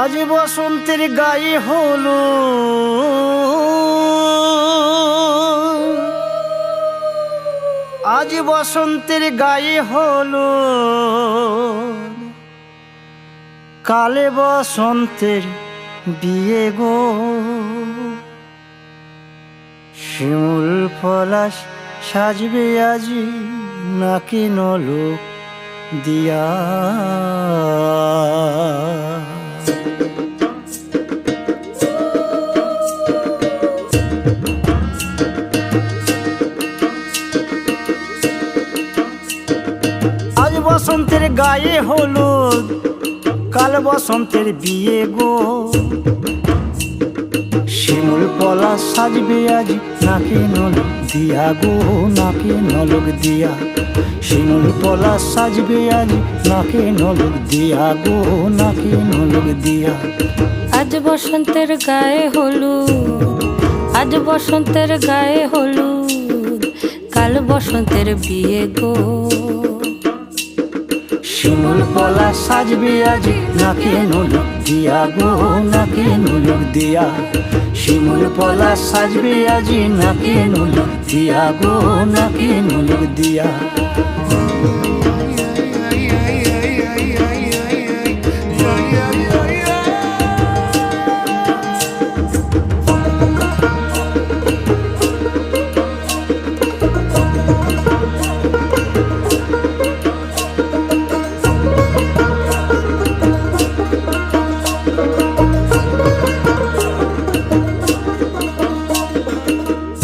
আজ বসন্তের গায়ে হলো আজ বসন্তের গায়ে হলো কালে বসন্তের বিয়ে গো। শিমুল পলাশ সাজবে আজি নাকি নলক দিয়া। আজ বসন্তের গায়ে হলুদ কাল বসন্তের বিয়ে গো। শিমুল পলাশ সাজবে আজ নাকি নলক দিয়া গো, নাকি নলক দিয়া। শিমুল পলাশ সাজবে আজ নাকি নলক দিয়া গো, নাকি নলক দিয়া। আজ বসন্তের গায়ে হলুদ, আজ বসন্তের গায়ে হলুদ, কাল বসন্তের বিয়ে গো। শিমুল পলাশ সাজবে আজ নাকি নলক দিয়া গো, নাকি নলক দিয়া। শিমুল পলাশ সাজবে আজ নাকি নলক দিয়া গো, নাকি নলক দিয়া।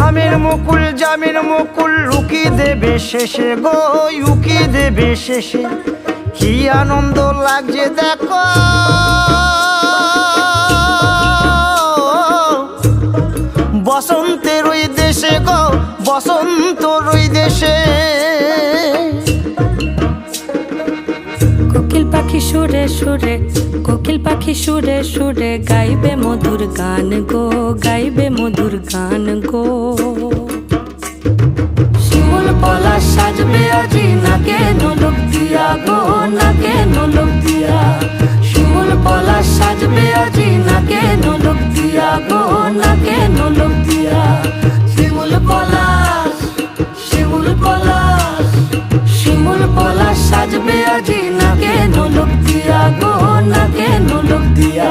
আমের মুকুল জামের মুকুল লুকি দেবে শেষে গো, উকি দেবে শেষে। কি আনন্দ লাগছে দেখো বসন্তের ওই দেশে গো, বসন্তর ওই দেশে। কোকিল পাখি সুরে সুরে, কোকিল পাখি সুরে সুরে গাইবে মধুর গান গো, গাইবে মধুর গান গো। শিমুল পলাশ সাজবে আজি নাকে নলক দিয়া গো, নাকে নলক দিয়া। শিমুল পলাশ সাজবে আজি নাকে নলক দিয়া গো, নাকে নলক দিয়া। শিমুল পলাশ, শিমুল পলাশ, শিমুল পলাশ সাজবে আজি নাকে নলক দিয়া গো, নাকে নলক দিয়া।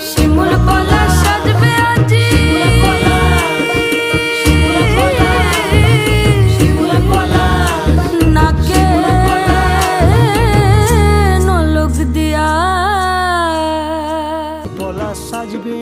শিমুল পলাশ সাজবে আজি নাকে নলক দিয়া। পলাশ সাজবে